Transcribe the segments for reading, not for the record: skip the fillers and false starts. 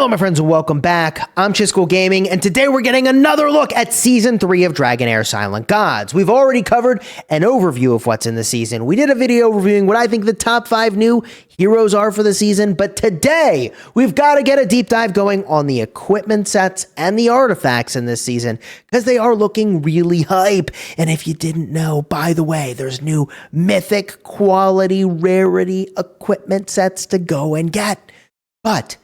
Hello, my friends, and welcome back. I'm Chisco Gaming, and today we're getting another look at Season 3 of Dragonheir Silent Gods. We've already covered an overview of what's in the season. We did a video reviewing what I think the top 5 new heroes are for the season, but today we've got to get a deep dive going on the equipment sets and the artifacts in this season, because they are looking really hype. And if you didn't know, by the way, there's new mythic quality rarity equipment sets to go and get. But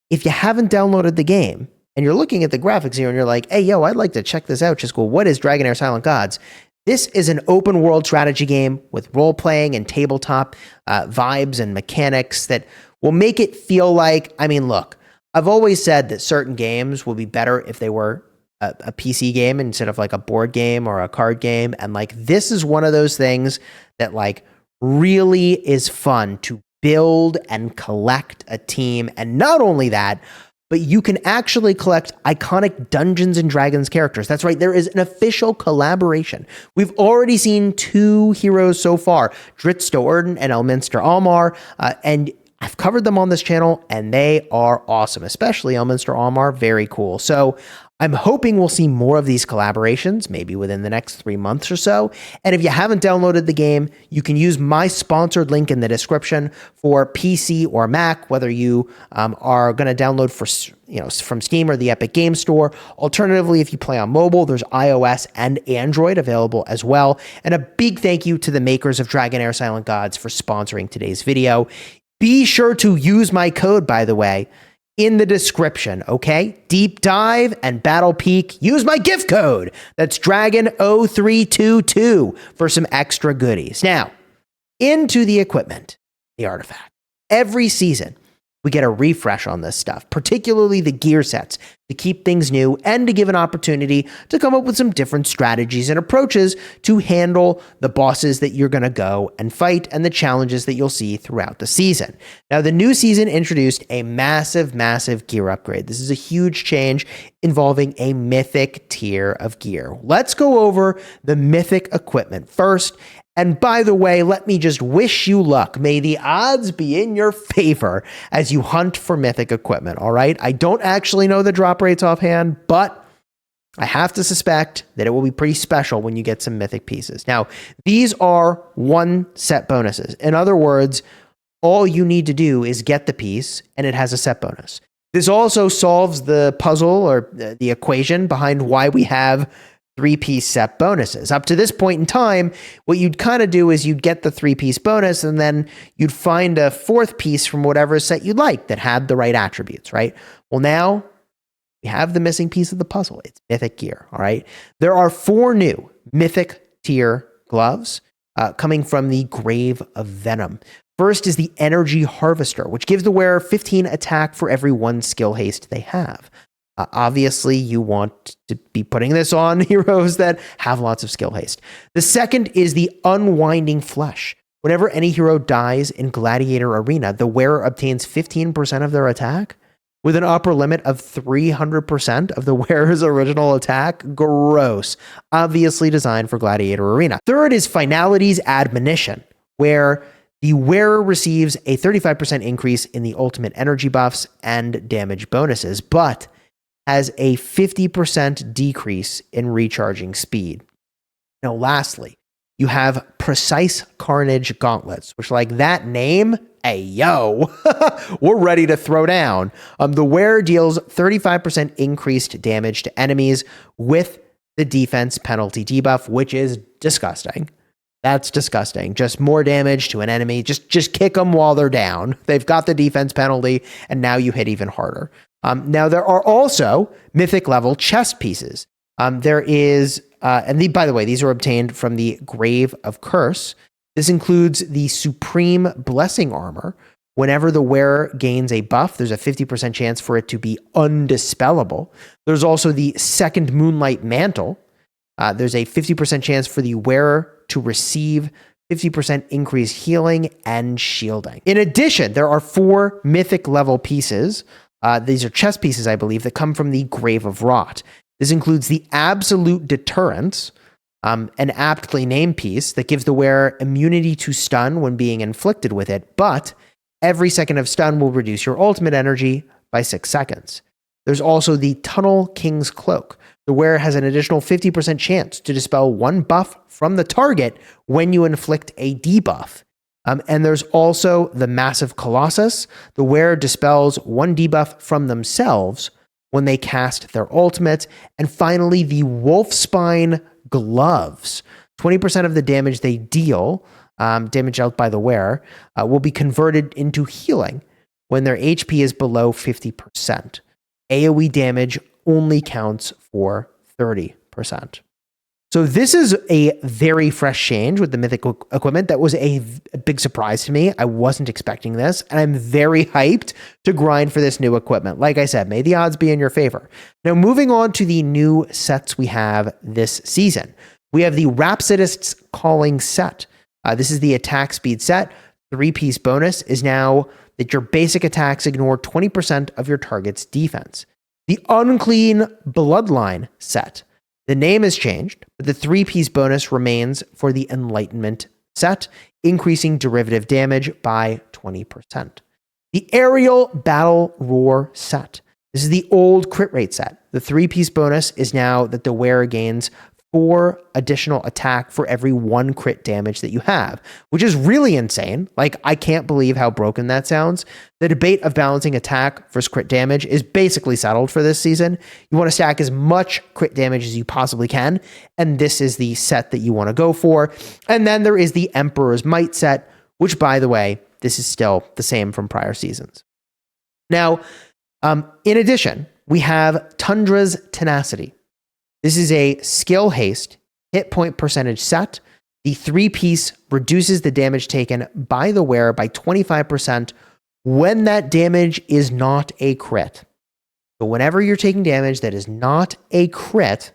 if you haven't downloaded the game and you're looking at the graphics here and you're like, hey, yo, I'd like to check this out, just go, what is Dragonheir Silent Gods? This is an open world strategy game with role playing and tabletop vibes and mechanics that will make it feel like, I mean, look, I've always said that certain games will be better if they were a PC game instead of like a board game or a card game. And like, this is one of those things that like really is fun to build and collect a team. And not only that, but you can actually collect iconic Dungeons and Dragons characters. That's right, there is an official collaboration. We've already seen 2 heroes so far, Dritz Do'Urden and Elminster Almar, and I've covered them on this channel, and they are awesome, especially Elminster Almar, very cool. So I'm hoping we'll see more of these collaborations, maybe within the next 3 months or so. And if you haven't downloaded the game, you can use my sponsored link in the description for PC or Mac, whether you are going to download from Steam or the Epic Game Store. Alternatively, if you play on mobile, there's iOS and Android available as well. And a big thank you to the makers of Dragonheir Silent Gods for sponsoring today's video. Be sure to use my code, by the way, in the description, okay? Deep Dive and Battle Peak, use my gift code. That's Dragon0322 for some extra goodies. Now, into the equipment, the artifact. Every season, we get a refresh on this stuff, particularly the gear sets, to keep things new and to give an opportunity to come up with some different strategies and approaches to handle the bosses that you're going to go and fight and the challenges that you'll see throughout the season. Now, the new season introduced a massive gear upgrade. This is a huge change involving a mythic tier of gear. Let's go over the mythic equipment first. And by the way, let me just wish you luck. May the odds be in your favor as you hunt for mythic equipment, all right? I don't actually know the drop rates offhand, but I have to suspect that it will be pretty special when you get some mythic pieces. Now, these are one set bonuses. In other words, all you need to do is get the piece, and it has a set bonus. This also solves the puzzle or the equation behind why we have 3-piece set bonuses. Up to this point in time, what you'd kind of do is you'd get the 3-piece bonus, and then you'd find a 4th piece from whatever set you'd like that had the right attributes, right? Well, now we have the missing piece of the puzzle. It's Mythic Gear, all right? There are 4 new Mythic tier gloves coming from the Grave of Venom. First is the Energy Harvester, which gives the wearer 15 attack for every 1 skill haste they have. Obviously, you want to be putting this on heroes that have lots of skill haste. The second is the Unwinding Flesh. Whenever any hero dies in Gladiator Arena, the wearer obtains 15% of their attack with an upper limit of 300% of the wearer's original attack. Gross. Obviously designed for Gladiator Arena. Third is Finality's Admonition, where the wearer receives a 35% increase in the ultimate energy buffs and damage bonuses, but has a 50% decrease in recharging speed. Now, lastly, you have Precise Carnage Gauntlets, which, like that name, hey, yo, we're ready to throw down. The wearer deals 35% increased damage to enemies with the defense penalty debuff, which is disgusting. That's disgusting. Just more damage to an enemy. Just kick them while they're down. They've got the defense penalty, and now you hit even harder. Now, there are also mythic level chest pieces. There is, by the way, these are obtained from the Grave of Curse. This includes the Supreme Blessing Armor. Whenever the wearer gains a buff, there's a 50% chance for it to be undispellable. There's also the Second Moonlight Mantle. There's a 50% chance for the wearer to receive 50% increased healing and shielding. In addition, there are 4 mythic level pieces. These are chess pieces, I believe, that come from the Grave of Rot. This includes the Absolute Deterrence, an aptly named piece that gives the wearer immunity to stun when being inflicted with it, but every second of stun will reduce your ultimate energy by 6 seconds. There's also the Tunnel King's Cloak. The wearer has an additional 50% chance to dispel 1 buff from the target when you inflict a debuff. And there's also the Massive Colossus. The wearer dispels 1 debuff from themselves when they cast their ultimate. And finally, the Wolfspine Gloves. 20% of the damage they deal, damage dealt by the wearer, will be converted into healing when their HP is below 50%. AoE damage only counts for 30%. So this is a very fresh change with the Mythic equipment. That was a big surprise to me. I wasn't expecting this, and I'm very hyped to grind for this new equipment. Like I said, may the odds be in your favor. Now, moving on to the new sets we have this season. We have the Rhapsodist's Calling set. This is the attack speed set. 3-piece bonus is now that your basic attacks ignore 20% of your target's defense. The Unclean Bloodline set. The name has changed, but the 3-piece bonus remains for the Enlightenment set, increasing derivative damage by 20%. The Aerial Battle Roar set. This is the old crit rate set. The 3-piece bonus is now that the wearer gains 4 additional attack for every 1 crit damage that you have, which is really insane. Like, I can't believe how broken that sounds. The debate of balancing attack versus crit damage is basically settled for this season. You want to stack as much crit damage as you possibly can, and this is the set that you want to go for. And then there is the Emperor's Might set, which, by the way, this is still the same from prior seasons. Now, in addition, we have Tundra's Tenacity. This is a skill haste hit point percentage set. The 3-piece reduces the damage taken by the wearer by 25% when that damage is not a crit. So whenever you're taking damage that is not a crit,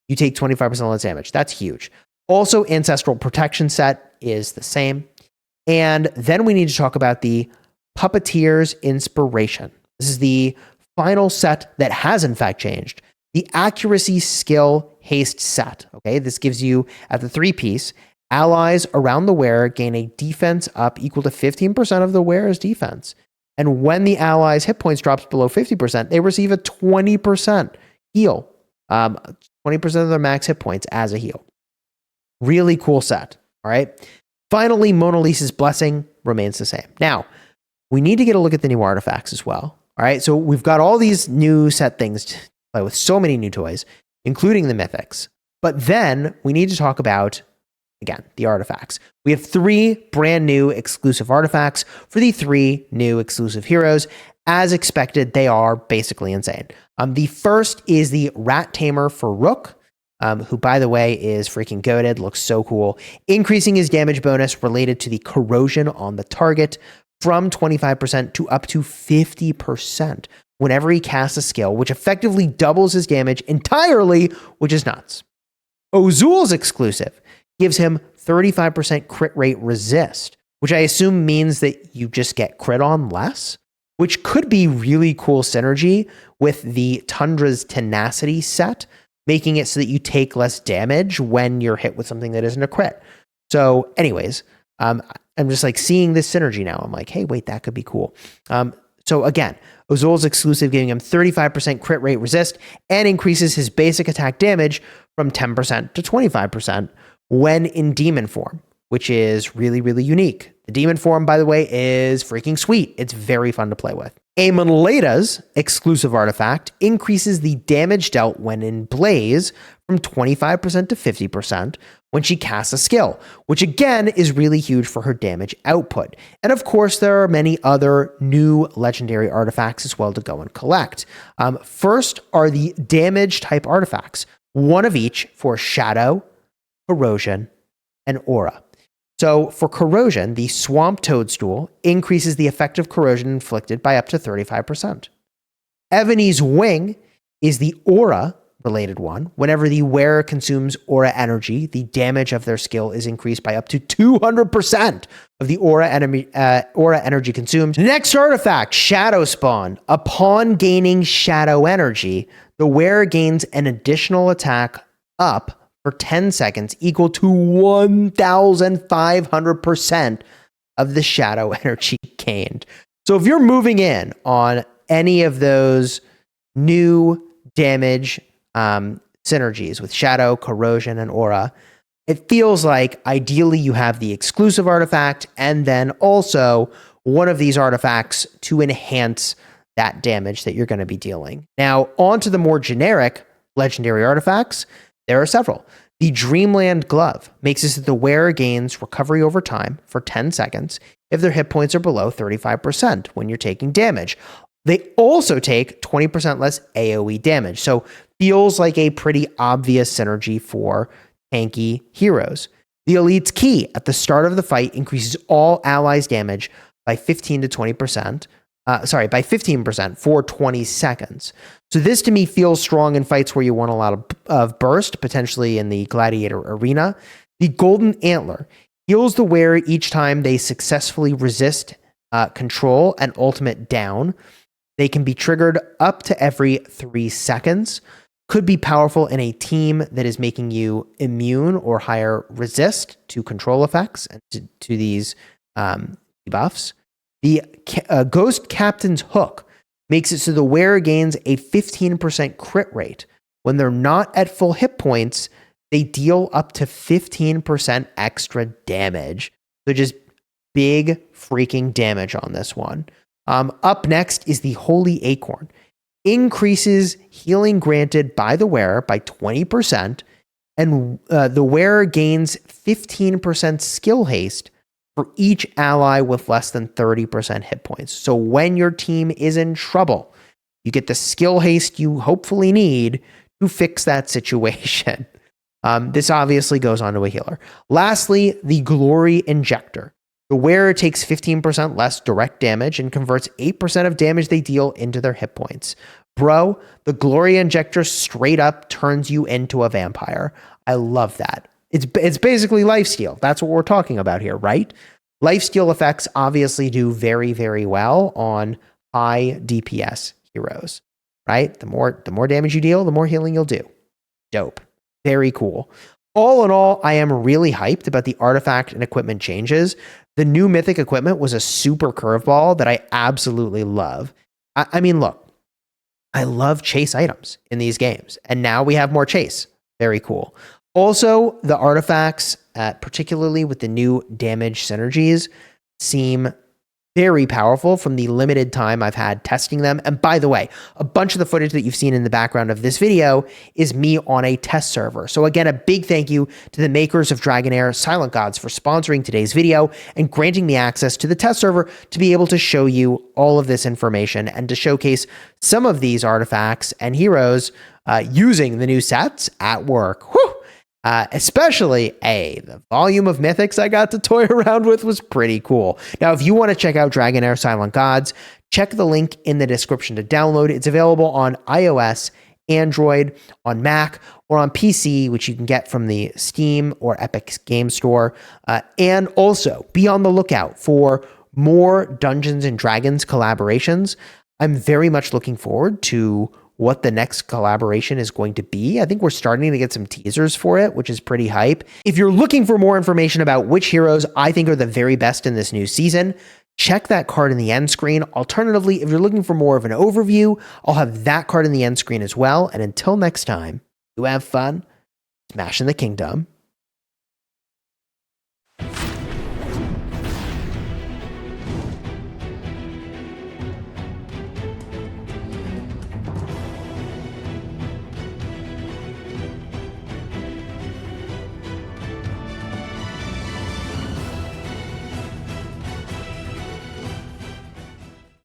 you take 25% less damage. That's huge. Also, Ancestral Protection set is the same. And then we need to talk about the Puppeteer's Inspiration. This is the final set that has in fact changed. The Accuracy Skill Haste set. Okay, this gives you, at the 3-piece, allies around the wearer gain a defense up equal to 15% of the wearer's defense. And when the allies' hit points drops below 50%, they receive a 20% heal. 20% of their max hit points as a heal. Really cool set. All right. Finally, Mona Lisa's Blessing remains the same. Now, we need to get a look at the new artifacts as well. All right. So we've got all these new set things play with, so many new toys, including the mythics. But then we need to talk about, again, the artifacts. We have 3 brand new exclusive artifacts for the 3 new exclusive heroes. As expected, they are basically insane. The first is the Rat Tamer for Rook, who, by the way, is freaking goated, looks so cool, increasing his damage bonus related to the corrosion on the target from 25% to up to 50%. Whenever he casts a skill, which effectively doubles his damage entirely, which is nuts. Ozul's exclusive gives him 35% crit rate resist, which I assume means that you just get crit on less, which could be really cool synergy with the Tundra's Tenacity set, making it so that you take less damage when you're hit with something that isn't a crit. So anyways, I'm just like seeing this synergy now. I'm like, hey, wait, that could be cool. So again, Ozul's exclusive giving him 35% crit rate resist and increases his basic attack damage from 10% to 25% when in demon form, which is really, really unique. The demon form, by the way, is freaking sweet. It's very fun to play with. Amon Lada's exclusive artifact increases the damage dealt when in Blaze from 25% to 50% when she casts a skill, which again is really huge for her damage output. And of course, there are many other new legendary artifacts as well to go and collect. First are the damage type artifacts, 1 of each for Shadow, Corrosion, and Aura. So for Corrosion, the Swamp Toadstool increases the effective corrosion inflicted by up to 35%. Ebony's Wing is the Aura related one. Whenever the wearer consumes aura energy, the damage of their skill is increased by up to 200% of the aura energy consumed. Next artifact, Shadow Spawn. Upon gaining shadow energy, the wearer gains an additional attack up for 10 seconds equal to 1,500% of the shadow energy gained. So if you're moving in on any of those new damage synergies with Shadow, Corrosion, and Aura, it feels like ideally you have the exclusive artifact and then also one of these artifacts to enhance that damage that you're going to be dealing. Now, on to the more generic legendary artifacts. There are several. The Dreamland Glove makes it so that the wearer gains recovery over time for 10 seconds if their hit points are below 35% when you're taking damage. They also take 20% less AoE damage, so feels like a pretty obvious synergy for tanky heroes. The Elite's Key at the start of the fight increases all allies' damage by 15 to 20%. By 15% for 20 seconds. So this to me feels strong in fights where you want a lot of burst, potentially in the Gladiator arena. The Golden Antler heals the wearer each time they successfully resist control and ultimate down. They can be triggered up to every 3 seconds. Could be powerful in a team that is making you immune or higher resist to control effects and to these debuffs. The Ghost Captain's Hook makes it so the wearer gains a 15% crit rate. When they're not at full hit points, they deal up to 15% extra damage. So just big freaking damage on this one. Up next is the Holy Acorn. Increases healing granted by the wearer by 20%, and the wearer gains 15% skill haste for each ally with less than 30% hit points. So when your team is in trouble, you get the skill haste you hopefully need to fix that situation. This obviously goes on to a healer. Lastly, the Glory Injector. The wearer takes 15% less direct damage and converts 8% of damage they deal into their hit points. Bro, the Glory Injector straight up turns you into a vampire. I love that. It's basically lifesteal. That's what we're talking about here, right? Lifesteal effects obviously do very, very well on high DPS heroes, right? The more damage you deal, the more healing you'll do. Dope. Very cool. All in all, I am really hyped about the artifact and equipment changes. The new Mythic equipment was a super curveball that I absolutely love. I mean, look, I love chase items in these games, and now we have more chase. Very cool. Also, the artifacts, particularly with the new damage synergies, seem very powerful from the limited time I've had testing them. And by the way, a bunch of the footage that you've seen in the background of this video is me on a test server. So again, a big thank you to the makers of Dragonheir, Silent Gods, for sponsoring today's video and granting me access to the test server to be able to show you all of this information and to showcase some of these artifacts and heroes using the new sets at work. Whew! Especially the volume of mythics I got to toy around with was pretty cool. Now, if you want to check out Dragonheir Silent Gods, check the link in the description to download. It's available on iOS, Android, on Mac, or on PC, which you can get from the Steam or Epic Game Store. And also, be on the lookout for more Dungeons and Dragons collaborations. I'm very much looking forward to what the next collaboration is going to be. I think we're starting to get some teasers for it, which is pretty hype. If you're looking for more information about which heroes I think are the very best in this new season, check that card in the end screen. Alternatively, if you're looking for more of an overview, I'll have that card in the end screen as well. And until next time, you have fun smashing the kingdom.